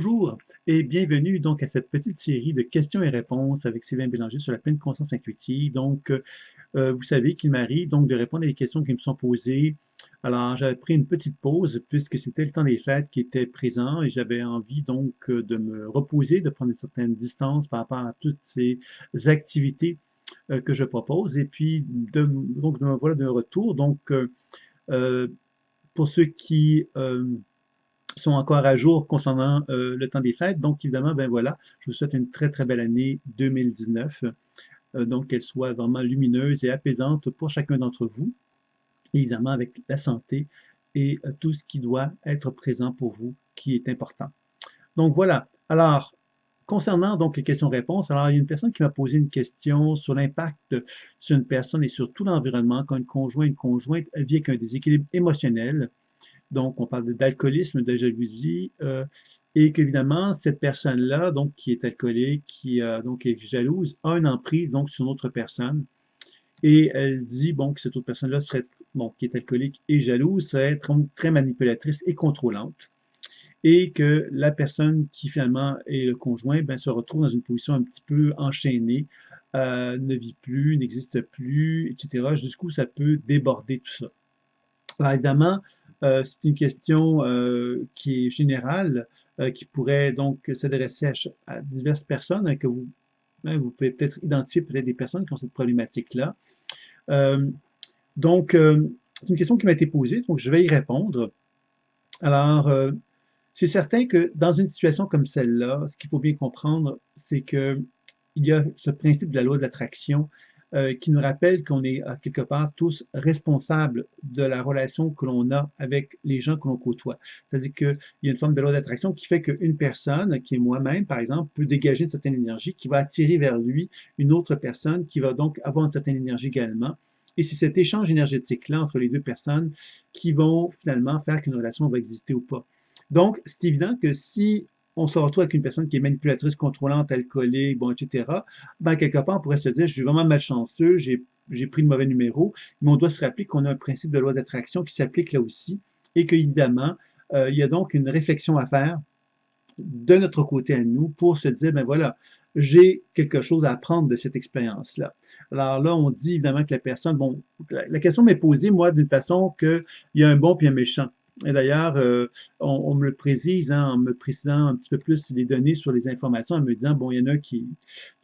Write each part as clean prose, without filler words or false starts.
Bonjour et bienvenue donc à cette petite série de questions et réponses avec Sylvain Bélanger sur la pleine conscience intuitive. Vous savez qu'il m'arrive donc de répondre à des questions qui me sont posées. Alors, j'avais pris une petite pause puisque c'était le temps des fêtes qui était présent et j'avais envie donc de me reposer, de prendre une certaine distance par rapport à toutes ces activités que je propose. Et puis, donc, me voilà de retour. Euh, pour ceux qui sont encore à jour concernant le temps des fêtes. Donc, évidemment, ben voilà, je vous souhaite une très, très belle année 2019. Donc, qu'elle soit vraiment lumineuse et apaisante pour chacun d'entre vous, et évidemment avec la santé et tout ce qui doit être présent pour vous, qui est important. Donc, voilà. Alors, concernant donc les questions-réponses, alors il y a une personne qui m'a posé une question sur l'impact sur une personne et sur tout l'environnement quand une conjointe, elle vit avec un déséquilibre émotionnel. Donc, on parle d'alcoolisme, de jalousie, et qu'évidemment, cette personne-là, donc qui est alcoolique, qui donc est jalouse, a une emprise donc sur une autre personne. Et elle dit bon que cette autre personne-là serait bon qui est alcoolique et jalouse, serait très manipulatrice et contrôlante, et que la personne qui finalement est le conjoint, ben, se retrouve dans une position un petit peu enchaînée, ne vit plus, n'existe plus, etc. Jusqu'où ça peut déborder tout ça. Alors évidemment, c'est une question qui est générale, qui pourrait donc s'adresser à diverses personnes hein, vous pouvez peut-être identifier peut-être des personnes qui ont cette problématique-là. Euh, c'est une question qui m'a été posée, donc je vais y répondre. Alors, c'est certain que dans une situation comme celle-là, ce qu'il faut bien comprendre, c'est que il y a ce principe de la loi de l'attraction qui nous rappelle qu'on est à quelque part tous responsables de la relation que l'on a avec les gens que l'on côtoie. C'est-à-dire qu'il y a une forme de loi d'attraction qui fait qu'une personne, qui est moi-même par exemple, peut dégager une certaine énergie qui va attirer vers lui une autre personne qui va donc avoir une certaine énergie également. Et c'est cet échange énergétique-là entre les deux personnes qui vont finalement faire qu'une relation va exister ou pas. Donc, c'est évident que si on se retrouve avec une personne qui est manipulatrice, contrôlante, alcoolique, bon, etc., ben, quelque part, on pourrait se dire, je suis vraiment malchanceux, j'ai pris le mauvais numéro, mais on doit se rappeler qu'on a un principe de loi d'attraction qui s'applique là aussi, et qu'évidemment, il y a donc une réflexion à faire de notre côté à nous pour se dire, ben voilà, j'ai quelque chose à apprendre de cette expérience-là. Alors là, on dit évidemment que la personne, bon, la question m'est posée, moi, d'une façon qu'il y a un bon puis un méchant. Et d'ailleurs, on me le précise hein, en me précisant un petit peu plus les données sur les informations, en me disant, bon, il y en a qui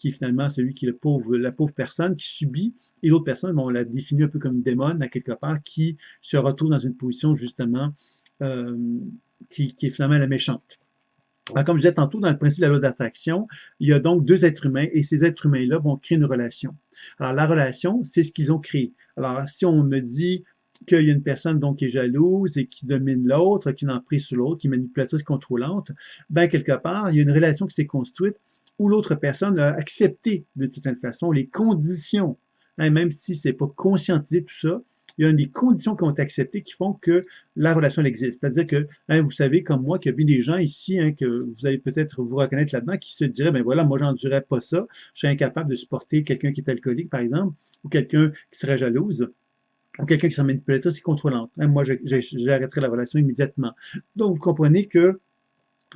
est finalement celui qui est la pauvre personne qui subit, et l'autre personne, bon, on l'a défini un peu comme une démon, à quelque part, qui se retrouve dans une position, justement, euh, qui est finalement la méchante. Alors, comme je disais tantôt, dans le principe de la loi d'attraction, il y a donc deux êtres humains et ces êtres humains-là vont créer une relation. Alors, la relation, c'est ce qu'ils ont créé. Alors, si on me dit qu'il y a une personne donc qui est jalouse et qui domine l'autre, qui en prise sur l'autre, qui est manipulatrice, contrôlante, ben quelque part, il y a une relation qui s'est construite où l'autre personne a accepté d'une certaine façon les conditions, hein, même si c'est pas conscientisé tout ça, il y a des conditions qui ont été acceptées qui font que la relation elle existe. C'est-à-dire que, hein, vous savez, comme moi, qu'il y a bien des gens ici, hein, que vous allez peut-être vous reconnaître là-dedans, qui se diraient, ben voilà, moi, j'endurais pas ça. Je serais incapable de supporter quelqu'un qui est alcoolique, par exemple, ou quelqu'un qui serait jalouse, ou quelqu'un qui serait manipulateur, c'est contrôlant. Hein, moi, j'arrêterais la relation immédiatement. Donc, vous comprenez que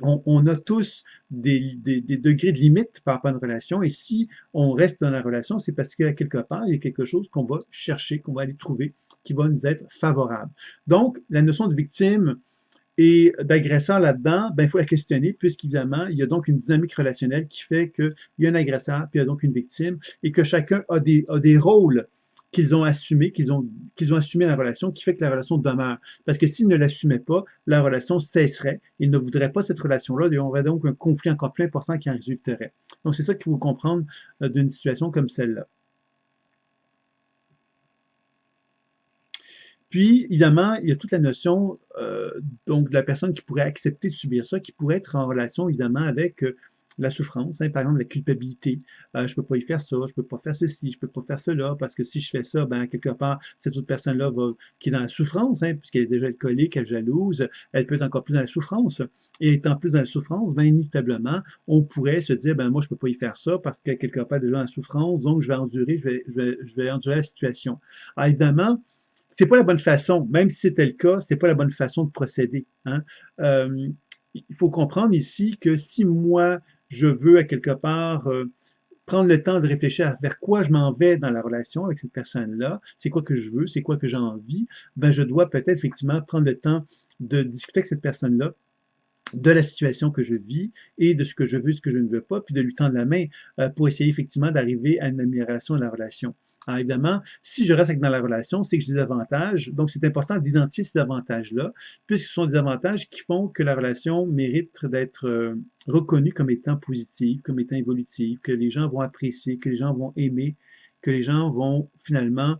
on a tous des degrés de limite par rapport à une relation, et si on reste dans la relation, c'est parce qu'à quelque part, il y a quelque chose qu'on va chercher, qu'on va aller trouver, qui va nous être favorable. Donc, la notion de victime et d'agresseur là-dedans, ben, il faut la questionner, puisqu'évidemment, il y a donc une dynamique relationnelle qui fait qu'il y a un agresseur, puis il y a donc une victime, et que chacun a des rôles qu'ils ont assumés, qu'ils ont assumé la relation, qui fait que la relation demeure. Parce que s'ils ne l'assumaient pas, la relation cesserait. Ils ne voudraient pas cette relation-là, et on aurait donc un conflit encore plus important qui en résulterait. Donc, c'est ça qu'il faut comprendre d'une situation comme celle-là. Puis, évidemment, il y a toute la notion donc de la personne qui pourrait accepter de subir ça, qui pourrait être en relation, évidemment, avec la souffrance, hein, par exemple la culpabilité. Je peux pas y faire ça, je peux pas faire ceci, je peux pas faire cela, parce que si je fais ça, ben quelque part, cette autre personne-là qui est dans la souffrance, hein, puisqu'elle est déjà alcoolique, elle est jalouse, elle peut être encore plus dans la souffrance. Et étant plus dans la souffrance, ben inévitablement, on pourrait se dire, ben moi, je peux pas y faire ça, parce que quelque part, déjà dans la souffrance, donc je vais endurer, je vais endurer la situation. Alors, évidemment, c'est pas la bonne façon, même si c'était le cas, c'est pas la bonne façon de procéder. Hein. Euh, il faut comprendre ici que si moi, je veux à quelque part prendre le temps de réfléchir à vers quoi je m'en vais dans la relation avec cette personne-là, c'est quoi que je veux, c'est quoi que j'ai envie, ben je dois peut-être effectivement prendre le temps de discuter avec cette personne-là de la situation que je vis et de ce que je veux, ce que je ne veux pas, puis de lui tendre la main pour essayer effectivement d'arriver à une amélioration de la relation. Alors évidemment, si je reste dans la relation, c'est que j'ai des avantages, donc c'est important d'identifier ces avantages-là, puisque ce sont des avantages qui font que la relation mérite d'être reconnue comme étant positive, comme étant évolutive, que les gens vont apprécier, que les gens vont aimer, que les gens vont finalement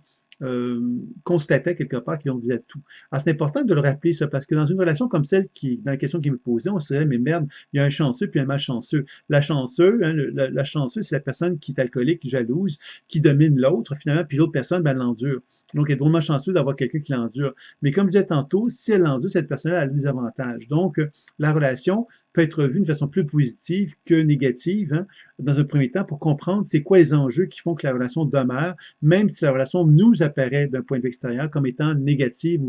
constater quelque part qu'ils ont des atouts. Alors, c'est important de le rappeler, ça, parce que dans une relation comme celle dans la question qui me posait, on se dirait, mais merde, il y a un chanceux puis un malchanceux. La chanceux, hein, la chanceuse, c'est la personne qui est alcoolique, jalouse, qui domine l'autre, finalement, puis l'autre personne, ben, elle l'endure. Donc, elle est drôlement chanceuse d'avoir quelqu'un qui l'endure. Mais comme je disais tantôt, si elle l'endure, cette personne-là a des avantages. Donc, la relation peut être vue d'une façon plus positive que négative, hein, dans un premier temps, pour comprendre c'est quoi les enjeux qui font que la relation demeure, même si la relation nous apparaît d'un point de vue extérieur comme étant négative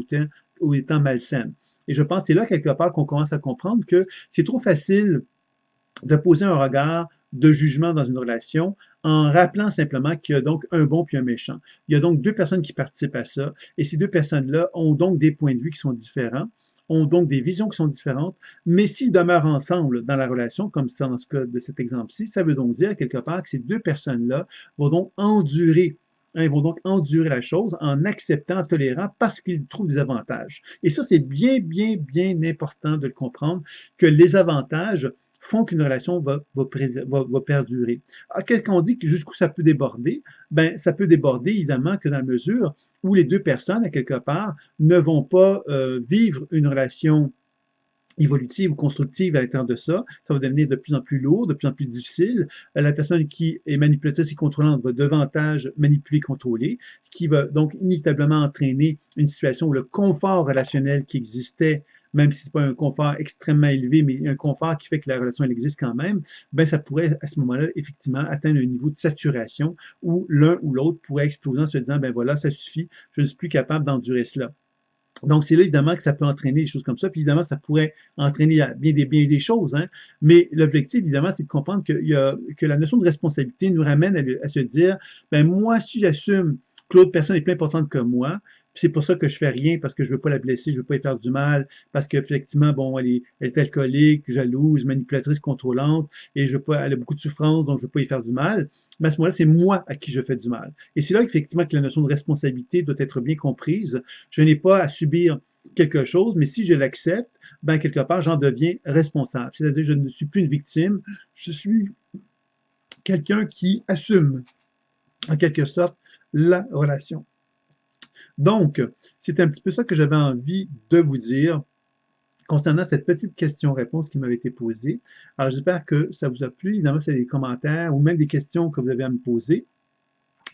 ou étant malsaine. Et je pense que c'est là, quelque part, qu'on commence à comprendre que c'est trop facile de poser un regard de jugement dans une relation en rappelant simplement qu'il y a donc un bon puis un méchant. Il y a donc deux personnes qui participent à ça, et ces deux personnes-là ont donc des points de vue qui sont différents, ont donc des visions qui sont différentes, mais s'ils demeurent ensemble dans la relation, comme ça dans ce cas de cet exemple-ci, ça veut donc dire quelque part que ces deux personnes-là vont donc endurer ils vont donc endurer la chose en acceptant, en tolérant, parce qu'ils trouvent des avantages. Et ça, c'est bien, bien, bien important de le comprendre, que les avantages font qu'une relation va perdurer. Alors, qu'est-ce qu'on dit que jusqu'où ça peut déborder? Ben, ça peut déborder, évidemment, que dans la mesure où les deux personnes, à quelque part, ne vont pas vivre une relation évolutive ou constructive à l'intérieur de ça, ça va devenir de plus en plus lourd, de plus en plus difficile. La personne qui est manipulatrice et contrôlante va davantage manipuler, contrôler, ce qui va donc inévitablement entraîner une situation où le confort relationnel qui existait, même si ce n'est pas un confort extrêmement élevé, mais un confort qui fait que la relation elle existe quand même, ben ça pourrait à ce moment-là effectivement atteindre un niveau de saturation où l'un ou l'autre pourrait exploser en se disant ben voilà, ça suffit, je ne suis plus capable d'endurer cela. Donc, c'est là, évidemment, que ça peut entraîner des choses comme ça. Puis, évidemment, ça pourrait entraîner bien des choses. Hein. Mais l'objectif, évidemment, c'est de comprendre que la notion de responsabilité nous ramène à se dire, ben moi, si j'assume que l'autre personne est plus importante que moi, puis c'est pour ça que je fais rien, parce que je veux pas la blesser, je veux pas lui faire du mal, parce qu'effectivement, bon, elle est alcoolique, jalouse, manipulatrice, contrôlante, et je veux pas, elle a beaucoup de souffrance, donc je veux pas lui faire du mal. Mais à ce moment-là, c'est moi à qui je fais du mal. Et c'est là, effectivement, que la notion de responsabilité doit être bien comprise. Je n'ai pas à subir quelque chose, mais si je l'accepte, ben quelque part, j'en deviens responsable. C'est-à-dire, je ne suis plus une victime, je suis quelqu'un qui assume, en quelque sorte, la relation. Donc, c'est un petit peu ça que j'avais envie de vous dire concernant cette petite question-réponse qui m'avait été posée. Alors, j'espère que ça vous a plu. Évidemment, c'est des commentaires ou même des questions que vous avez à me poser.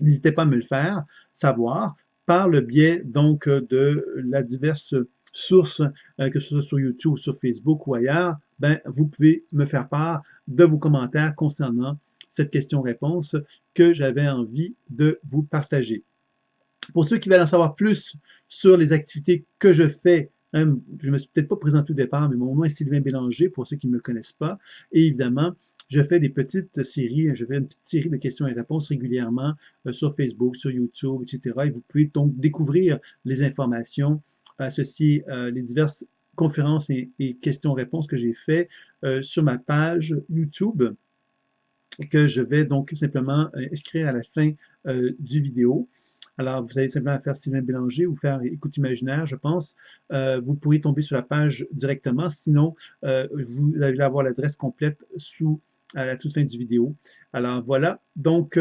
N'hésitez pas à me le faire savoir par le biais donc de la diverses sources, que ce soit sur YouTube, sur Facebook ou ailleurs. Ben, vous pouvez me faire part de vos commentaires concernant cette question-réponse que j'avais envie de vous partager. Pour ceux qui veulent en savoir plus sur les activités que je fais, hein, je ne me suis peut-être pas présenté au départ, mais mon nom est Sylvain Bélanger, pour ceux qui ne me connaissent pas. Et évidemment, je fais des petites séries, je fais une petite série de questions et réponses régulièrement sur Facebook, sur YouTube, etc. Et vous pouvez donc découvrir les informations associées, les diverses conférences et questions-réponses que j'ai fait sur ma page YouTube, que je vais donc simplement inscrire à la fin du vidéo. Alors, vous avez simplement à faire Sylvain Bélanger ou faire Écoute Imaginaire, je pense. Vous pourrez tomber sur la page directement. Sinon, vous allez avoir l'adresse complète à la toute fin du vidéo. Alors, voilà. Donc,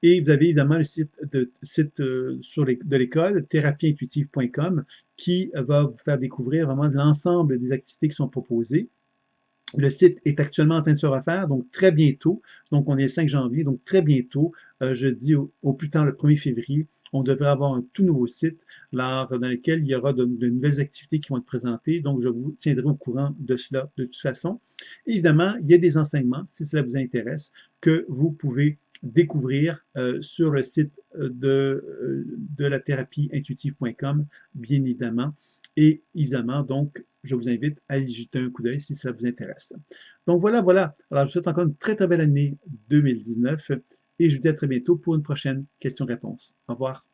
et vous avez évidemment le site de l'école, thérapie-intuitive.com, qui va vous faire découvrir vraiment l'ensemble des activités qui sont proposées. Le site est actuellement en train de se refaire, donc très bientôt. Donc, on est le 5 janvier, donc très bientôt, je dis au plus tard le 1er février, on devrait avoir un tout nouveau site dans lequel il y aura de nouvelles activités qui vont être présentées. Donc, je vous tiendrai au courant de cela de toute façon. Et évidemment, il y a des enseignements, si cela vous intéresse, que vous pouvez découvrir sur le site de la thérapie intuitive.com, bien évidemment. Et évidemment, donc, je vous invite à y jeter un coup d'œil si cela vous intéresse. Donc voilà, voilà. Alors, je vous souhaite encore une très, très belle année 2019 et je vous dis à très bientôt pour une prochaine question-réponse. Au revoir.